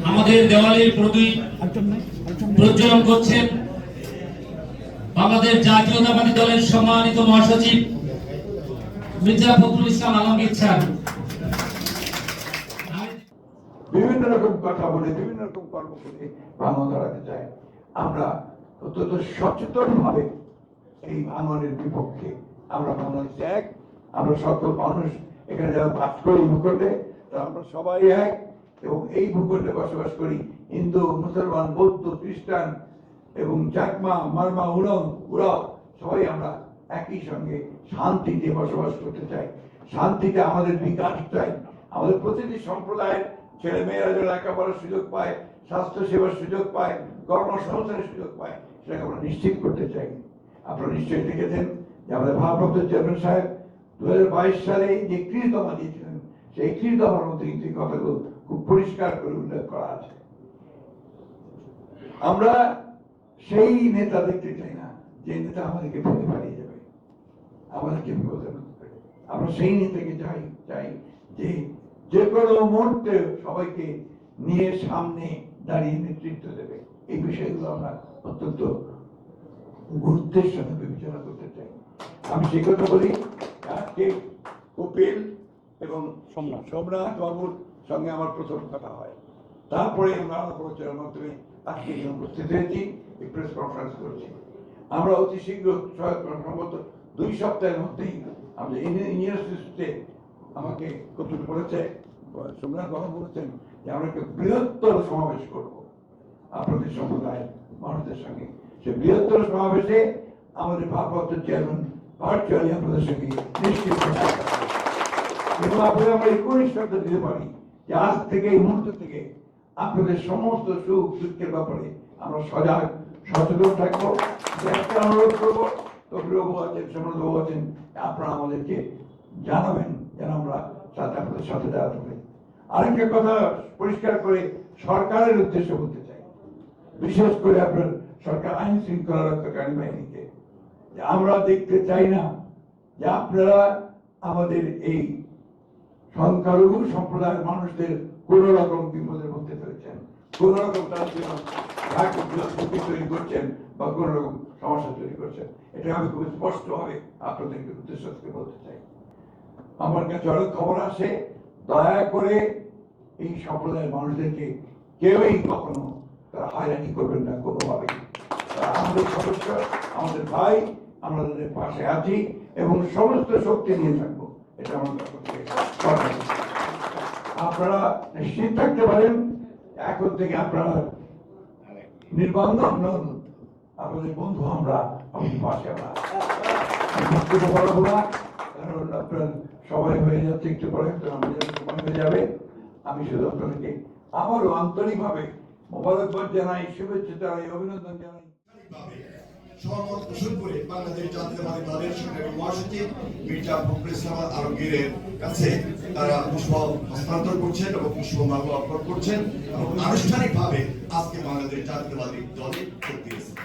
আমাদের দেওয়ালির প্রদীপ প্রজ্বলন করছেন বাংলাদেশ জাতীয়তাবাদী দলের সম্মানিত মহাসচিব মির্জা ফখরুল ইসলাম আলমগীর স্যার। বিভিন্ন রকম কথা বলে বিভিন্ন রকম কর্ম করে ভাঙন ধরাতে চায়। আমরা অত্যন্ত সচেতন ভাবে এই ভাঙনের বিপক্ষে। আমরা বাংলাদেশ এক, আমরা সকল মানুষ এখানে যারা বাস করি ভূখণ্ডে আমরা সবাই এক, এবং এই ভূখণ্ডে বসবাস করি হিন্দু, মুসলমান, বৌদ্ধ, খ্রিস্টান এবং চাকমা, মারমা, উরাও সবাই আমরা একই সঙ্গে শান্তিতে বসবাস করতে চাই। শান্তিতে আমাদের বিকাশ চাই। আমাদের প্রতিটি সম্প্রদায়ের ছেলে মেয়েরা যেন লেখাপড়ার সুযোগ পায়, স্বাস্থ্য সেবার সুযোগ পায়, কর্মসংস্থানের সুযোগ পায়, সেটাকে আমরা নিশ্চিত করতে চাই। আপনারা নিশ্চয়ই দেখেছেন যে আমাদের ভারপ্রাপ্ত চেয়ারম্যান সাহেব 2022 সালে যে 31 দফা দিয়েছিলেন, সেই 31 দফার মধ্যে কিন্তু এই কথাগুলো খুব পরিষ্কার করে উল্লেখ করা আছে। আমরা সেই নেতা দেখতে চাই না যে নেতা আমাদেরকে ফেলে পালিয়ে যাবে, আমাদেরকে বিপদে ফেলবে। আমরা সেই নেতাকে চাই যে যে কোনো মুহূর্তে সবাইকে নিয়ে সামনে দাঁড়িয়ে নেতৃত্ব দেবে। এই বিষয়গুলো আমরা অত্যন্ত গুরুত্বের সাথে বিবেচনা করতে চাই। আমি সে কথা বলি, আজকে কপিল এবং সোমনাথ বাবুর সঙ্গে আমার প্রথম কথা হয়, তারপরে আমরা আলোচনার মাধ্যমে আজকে উপস্থিত হয়েছি, প্রেস কনফারেন্স করেছি। আমরা অতি শীঘ্র সম্ভবত 2 সপ্তাহের মধ্যেই আমাদের ইউনিভার্সিটিতে আমাকে কপিল বলেছে, সোমনাথ বাবু বলেছেন যে আমরা একটা বৃহত্তর সমাবেশ করব আপনাদের সম্প্রদায়ের মানুষদের সঙ্গে। সে বৃহত্তর সমাবেশে আমাদের ভারপ্রাপ্ত চেয়ারম্যান ভার্চুয়ালি আপনাদের সঙ্গে নিশ্চিত এবং আপনাদের আমরা এই নিশ্চয়তা দিতে পারি যে আজ থেকে এই মুহূর্ত থেকে আপনাদের সমস্ত সুখ দুঃখের ব্যাপারে আমরা সজাগ সচেতন থাকবো। একটা অনুরোধ করবো, কপিলবাবু আছেন, সোমনাথবাবু আছেন, আপনারা আমাদেরকে জানাবেন যেন আমরা আপনাদের সাথে দাঁড়াতে পারি। আরেকটা কথা পরিষ্কার করে সরকারের উদ্দেশ্যে বলতে চাই, বিশেষ করে আপনার সরকার আইন শৃঙ্খলা রক্ষাকারী বাহিনীকে, যে আমরা দেখতে চাই না যে আপনারা আমাদের এই সংখ্যালঘু সম্প্রদায়ের মানুষদের কোন রকম বিপদের মধ্যে ফেলেছেন, কোন রকম তার জন্য তৈরি করছেন বা কোন রকম সমস্যা তৈরি করছেন। এটা আমি খুব স্পষ্ট ভাবে আপনাদেরকে উদ্দেশ্য থেকে বলতে চাই। আমার কাছে অনেক খবর আসে, দয়া করে এই সম্প্রদায়ের মানুষদেরকে কেউই কখনো তারা হয়রানি করবেন না কোনোভাবে। আমাদের সদস্য, আমাদের ভাই, আমরা তাদের পাশে আছি এবং সমস্ত শক্তি নিয়ে থাকবো, এটা আমাদের আপনারা নিশ্চিত থাকতে পারেন। এখন থেকে আপনারা নির্বান্ধব নন, আপনাদের বন্ধু আমরা, আমাদের পাশে আমরা বলবো না, কারণ আপনার সবাই হয়ে যাচ্ছে একটু পরে, আমাদের সময় হয়ে যাবে। আমি শুধু আপনাদেরকে আবারও আন্তরিকভাবে মোবারকবাদ জানাই, শুভেচ্ছা জানাই, অভিনন্দন জানাই। সহমত পোষণ করে বাংলাদেশ জাতীয়তাবাদী দলের সংগ্রামী মহাসচিব মির্জা ফখরুল ইসলাম আলমগীরের কাছে তারা পুষ্প হস্তান্তর করছেন এবং পুষ্পমাল্য অর্পণ করছেন এবং আনুষ্ঠানিকভাবে আজকে বাংলাদেশ জাতীয়তাবাদী দলে যোগ দিয়েছেন।